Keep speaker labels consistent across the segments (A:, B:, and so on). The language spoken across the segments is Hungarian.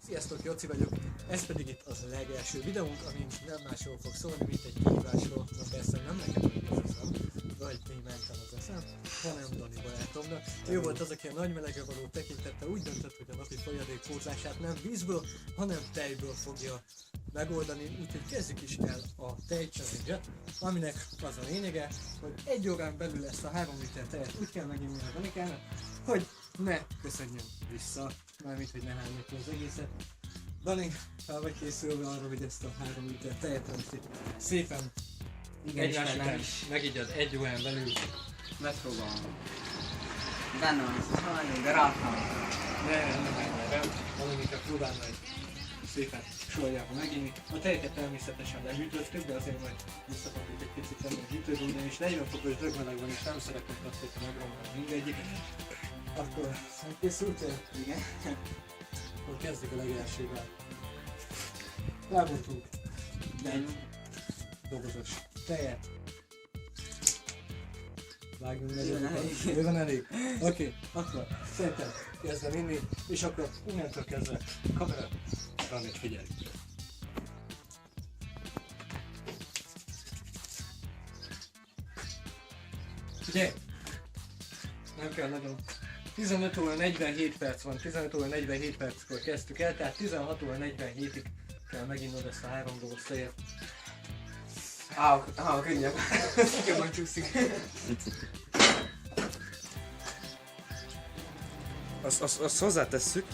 A: Sziasztok, Joci vagyok, ez pedig itt az legelső videónk, amin nem másról fog szólni, mint egy kihívásról. Na persze nem nekem az eszem, vagy mi mentem az eszem, hanem Dani barátomnak. Ő volt az, aki a nagy melegre való tekintettel úgy döntött, hogy a napi folyadék pótlását nem vízből, hanem tejből fogja megoldani, úgyhogy kezdjük is el a tej challenge-et, aminek az a lényege, hogy egy órán belül ezt a 3 liter tejet úgy kell meginni a Danikának, hogy ne köszönjön vissza, mármint hogy ne hányjuk ki az egészet. Dani, fel vagy készülve arra, hogy ezt a 3 liter tejet most itt szépen egymás után megigyad egy órán belül.
B: Megpróbálom. Benne van ez a sajnálom, de ráfám.
A: Nem, valamikor próbálna egy szépen sorjában meginni. A tejeket természetesen lehűtöttük, de azért majd visszakapjuk egy picit tenni a hűtőbe, ugyanis 40 fokos dögmeleg van és nem szeretnénk azt, hogyha megromlani mindegyik. Akkor készültél?
B: Igen.
A: Akkor kezdjük a legelsővel. Rábontunk egy dobozos tejet. Vágjunk meg a bőven elég. Oké, akkor szerintem kezdem inni, és akkor innentől kezdve kamera, Rani, figyelj! Figyelj! Nem kell nagyon. 15 óra 47 perc van, 15 óra 47 perckor kezdtük el, tehát 16 óra 47-ig kell meginnod ezt a 3 doboz tejet.
B: Könnyebb. Jobban csúszik.
C: Azt hozzátesszük,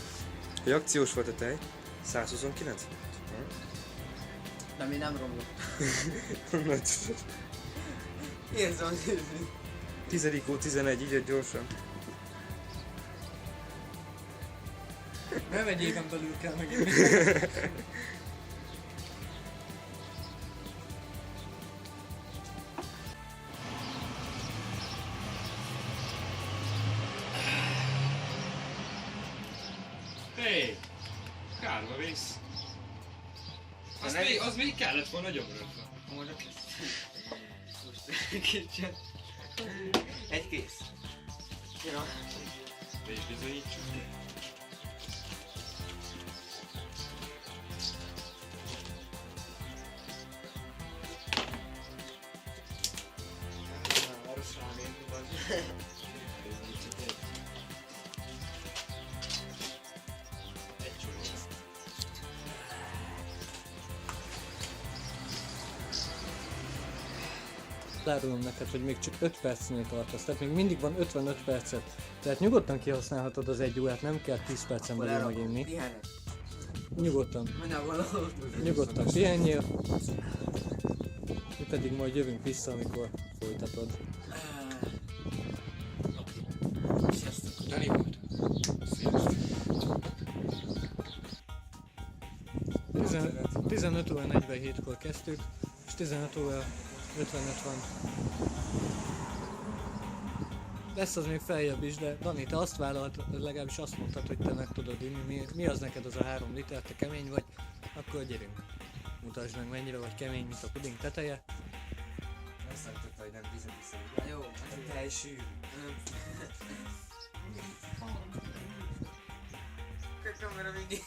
C: hogy akciós volt a tej, 129.
B: De mi nem romlott.
C: Nagy.
B: Érzem az érzést.
C: 10-11, így gyorsan.
A: Nem egy éven belül kell meginni.
D: Hey! Kárba vész. Az még kellett volna gyomrodva.
B: Most kicsit. Egy kész. Ja.
D: És bizonyítsuk. Egy csomó.
A: Elárulom neked, hogy még csak 5 percnél tartasz, tehát még mindig van 55 percet. Tehát nyugodtan kihasználhatod az 1 órát, nem kell 10 percen belül meginni.
B: Pihenek.
A: Nyugodtan pihenjél. Mi pedig majd jövünk vissza, amikor folytatod.
B: Sziasztok.
D: Dani volt. Sziasztok.
A: 15 óra 47-kor kezdtük, és 15 óra 55 van. Lesz az még feljebb is, de Dani, te azt vállalt, legalábbis azt mondtad, hogy te meg tudod inni. Mi az neked az a 3 liter, te kemény vagy, akkor gyerünk. Mutasd meg, mennyire vagy kemény, mint a puding teteje.
C: Nem számította, hogy nem bizony.
B: Jó, hát a tej sűrű. Kamera mindig.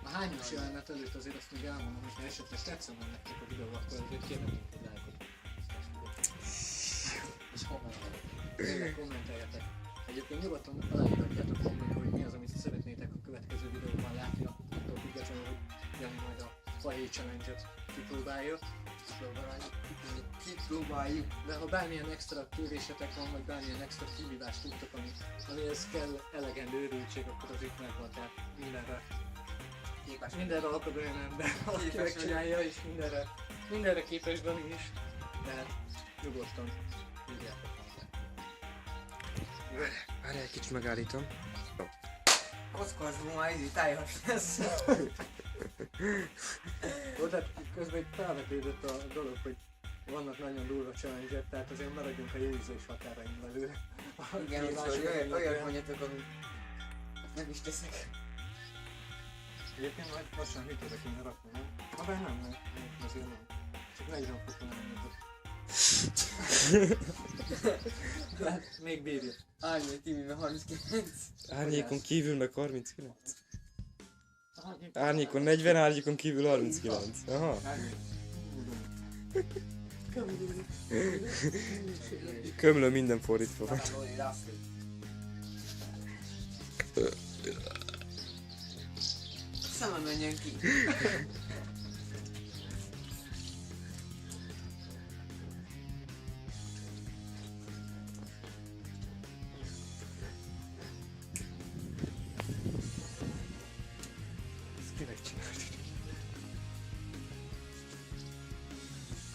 A: A hányos jelenet előtt azért azt még elmondom, hogy ha esetleg tetszene nektek a videó, akkor azért kérhetünk egy lájkot. És kommenteljetek. Tényleg kommenteljetek. Egyébként nyugodtan aláírhatjátok kommentbe, hogy mi az, amit szeretnétek a következő videóban látni, attól függetlenül, hogy Jani majd a fahé challenge-et kipróbálja.
B: Kipróbáljuk.
A: De ha bármilyen extra kérésetek van, vagy bármilyen extra kihívást tudtok, amihez kell elegendő őrültség, akkor az itt megvan, tehát mindenre akad olyan ember, aki megcsinálja, és mindenre képes Dani is. Tehát nyugodtan írjátok hozzá.
C: Várj, egy kicsit megállítom.
B: Kockozva már így tájas lesz.
A: Jó, tehát közben itt felvetődött a dolog, hogy vannak nagyon durva challenge-ek, tehát azért maradjunk a jó ízlés határain belül.
B: Igen, úgyhogy olyat mondjatok, amit nem is teszek.
A: Egyébként majd lassan hűtőre kéne rakni, nem? Habár nem, azért nem. Csak 40 fokon nem mondod. Még bírja.
B: Árnyék Timivel 39.
C: Árnyékon kívül meg 39. Árnyékon 40, árnyékon kívül 39. Aha. Kömlő minden fordítva van.
B: Szemem menjen ki.
A: Ezt kinek csináltad?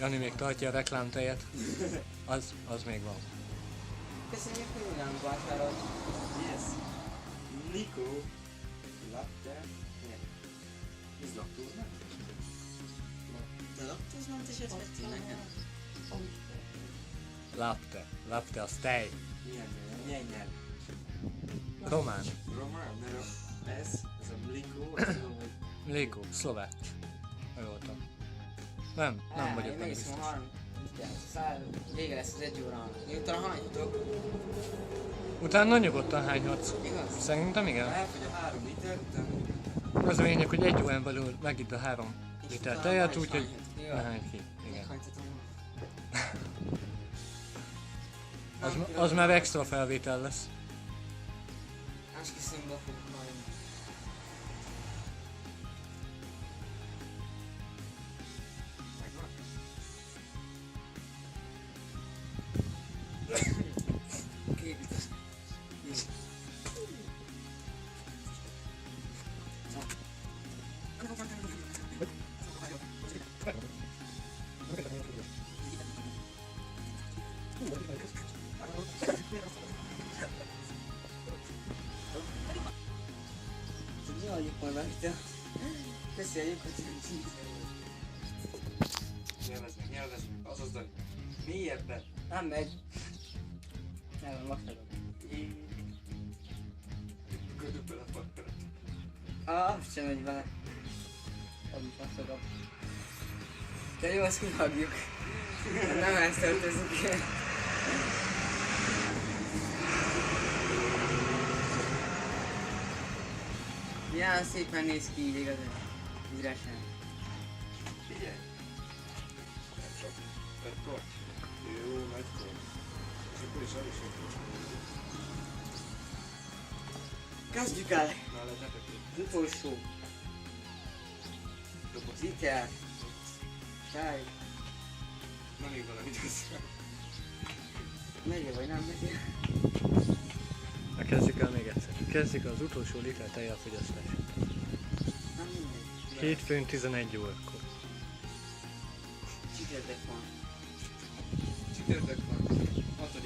A: Jani még tartja a reklámtejet. Az még van.
B: Köszönjük, hogy mindent vásárolt.
C: Yes. Nico. Latte. Ez laktóznak?
B: De laktózmentesed vettél nekem?
A: Lapte az tej.
C: Milyen nyelv?
A: Román.
C: Román, mert ez a Mliko, azt tudom, hogy
A: Léko, szlovák. Ha jól tudom. Nem vagyok
B: én
A: benne
B: megiszom
A: biztos.
B: a 39. Vége lesz az 1 órának. Én utána hányhatok?
A: Utána nyugodtan hányhatsz.
B: Igaz?
A: Szerintem igen.
C: elfogy a 3 liter, utána
A: Az a lényeg, hogy egy órán belül megitt a 3
B: És
A: liter
B: utána
A: tejet,
B: már is
A: úgyhogy
B: hányhat.
A: ne hány ki. Igen.
B: Meghánytatom.
A: Az már extra felvétel lesz.
B: Esküszömbe fog hajni.
C: megvan.
B: Képítés. Nyaljuk majd meg itt. Köszi a lyukat.
C: Nyelvezd meg, azaz Dani. Mélyebben.
B: Nem megy. Nem, vastagon.
C: Gödök bele a pakkara.
B: Az sem megy bele. Az is vastagabb. De jó, azt kivágjuk. Nem ezt öltözzük el. Milyen szépen néz ki így igazán. Üresen.
C: Figyelj. Nem csak. Egy korty. Jó, nagy korty. És akkor is el is
B: Kezdjük el!
C: Na, legyetek
B: Az utolsó.
C: doboz.
B: Zitel. Sáj.
C: Na, még valamit hozzá.
B: Megyél vagy nem megyél?
A: Na kezdjük el még egyszer. Kezdjük az utolsó liter tejjelfogyasztás.
B: Nem mindegy.
A: Hétfőn 11 órakor.
B: Csütörtök van.
C: Csütörtök van. 6. hó.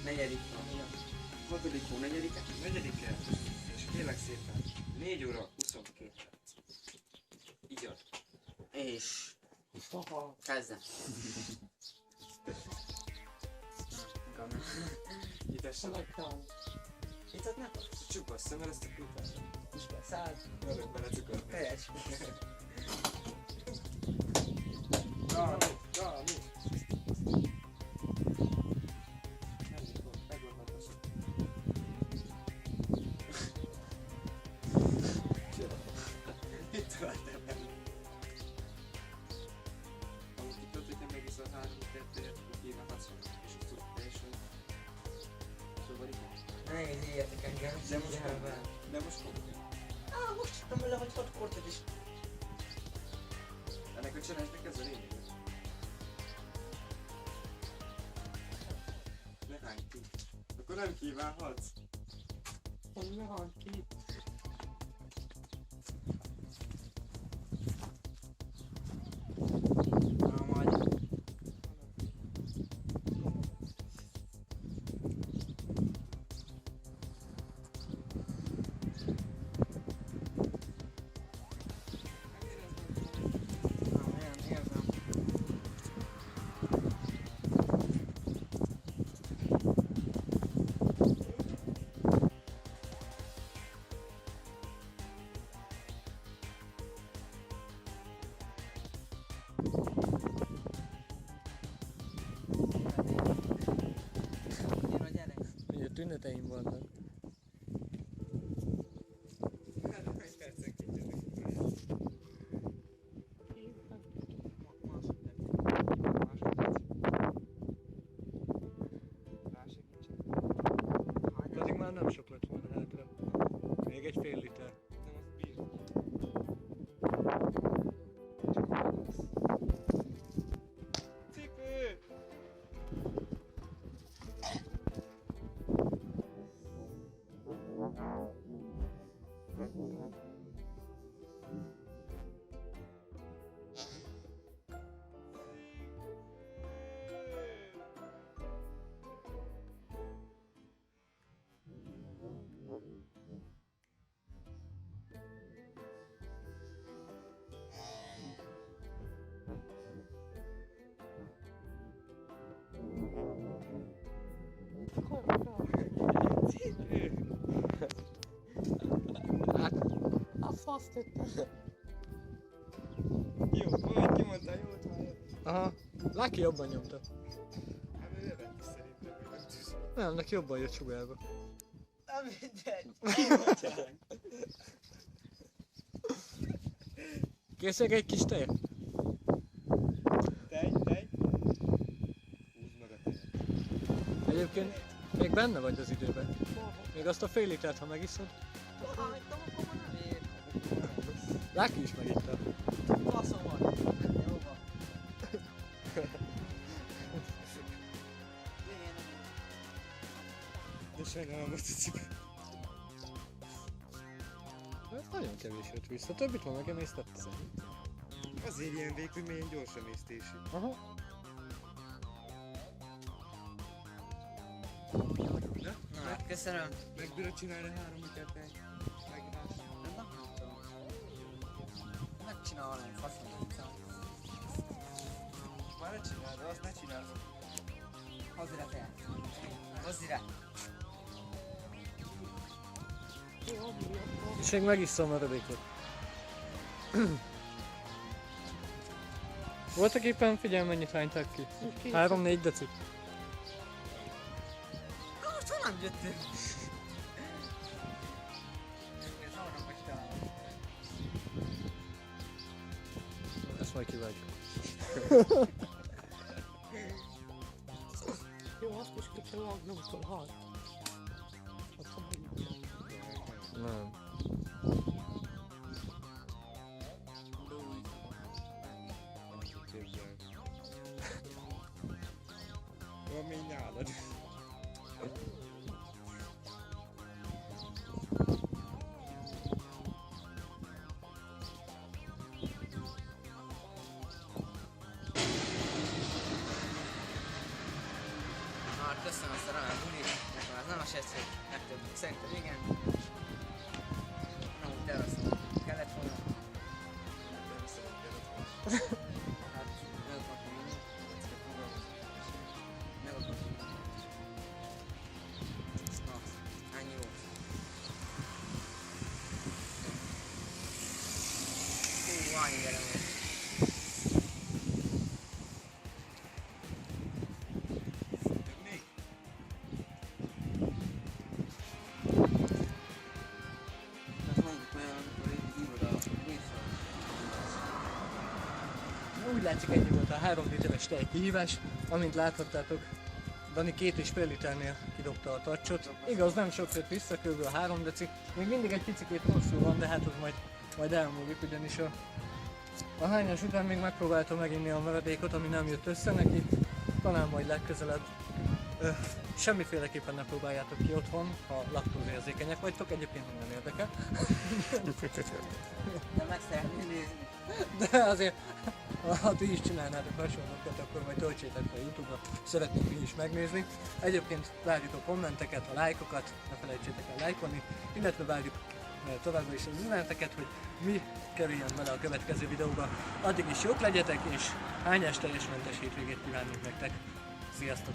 B: 4. van. 6. hó, 4.
C: 4-e. És kérlek szépen. 4 óra 22 perc. Így ad.
B: És... Kezdem.
C: Itessenek.
B: Itt nem kapsz.
C: Csupasszam el ezt a klubát.
B: Száz.
C: Örök bele cukor.
B: Teljes.
C: Dani. Megvan. Mit találtál benne? Amúgy itt ott, hogyha megiszol 3 litert, akkor kívánhatsz és azt tudod teljesen. Szóval igen.
B: Nehéz értek engem.
C: De most komolyan.
B: Most tudtam vele, hogy 6 kortot is.
C: Ennek a challenge-nek ez a lényeg. Ne hányd ki. Akkor nem kívánhatsz.
B: Ne van ki. Na majd. Nem érzem.
A: Szüneteim vannak.
C: Egy percenként jönnek.
A: Pedig már nem sok lett volna hátra. Még egy fél liter.
C: Nem, azt bír. Cipő!
A: A fasz tette.
C: Jó, vagy kimondta, jót már.
A: Aha. Lucky jobban nyomta.
C: Hát ő levett szerintem, hogy nem tűz.
A: Nem, neki jobban jött sugárba.
B: Nem mindegy.
A: Készek egy kis tej?
C: Tej. Húzd meg a tejet.
A: Egyébként még benne vagy az időben. Még azt a fél litert, ha megiszod.
B: Hagytam, akkor már nem ér.
A: Lucky is megitta.
B: Faszom van. Jó van.
C: De sajnálom most a cipő.
A: Ez nagyon kevés jött vissza. Többit már megemésztettem.
C: Azért ilyen vékony, mert ilyen gyors emésztésű.
A: Aha.
C: Na,
B: Na, hát köszönöm.
C: megbírod csinálni 3 litert egy megrás.
B: Nem tudom. Megcsinálom, faszom.
C: Már ne csináld, de azt ne csináld.
B: Hozz ide te. Hozz ide.
A: És még megisszom a maradékot. Voltak éppen, figyelj mennyit hányták ki. 3-4 decit.
B: Most honnan jöttél? Ez arra vagy találom.
A: Ezt majd kivágjuk.
E: Jó, azt is ki kell vágnom, akkor halt.
A: Nem.
C: Van még nálad.
B: Na, hát köszönöm azt a remek bulit. Nekem ez nem esett, hogy legtöbb. Szerintem igen. Nem úgy terveztem, hogy kellett volna. Hát, meg akartam inni. Meg akartam inni. Na, ennyi volt. Hú, annyi gyerem volt. Hát mondjuk olyan, amikor így írod a névszal.
A: Úgy látszik, ennyi volt a 3 literes tej kihívás. Amint láthattátok, Dani 2,5 liternél kidobta a tacsot. Igaz, nem sok jött vissza, kb. 3 deci. Még mindig egy picikét rosszul van, de hát az majd elmúlik, ugyanis a hányás után még megpróbáltam meginni a maradékot, ami nem jött össze neki. Talán majd legközelebb. Semmiféleképpen ne próbáljátok ki otthon, ha laktózérzékenyek vagytok, egyébként nem érdekel.
B: De meg szeretném nézni.
A: De azért, ha ti is csinálnátok hasonlókat, akkor majd töltsétek fel YouTube-ra, szeretnénk mi is megnézni. Egyébként várjuk a kommenteket, a lájkokat, ne felejtsétek el lájkolni, illetve várjuk továbbra is az üzeneteket, hogy mi kerüljön bele a következő videóba. Addig is jók legyetek, és hányás teljes mentes hétvégét kívánunk nektek. Sziasztok!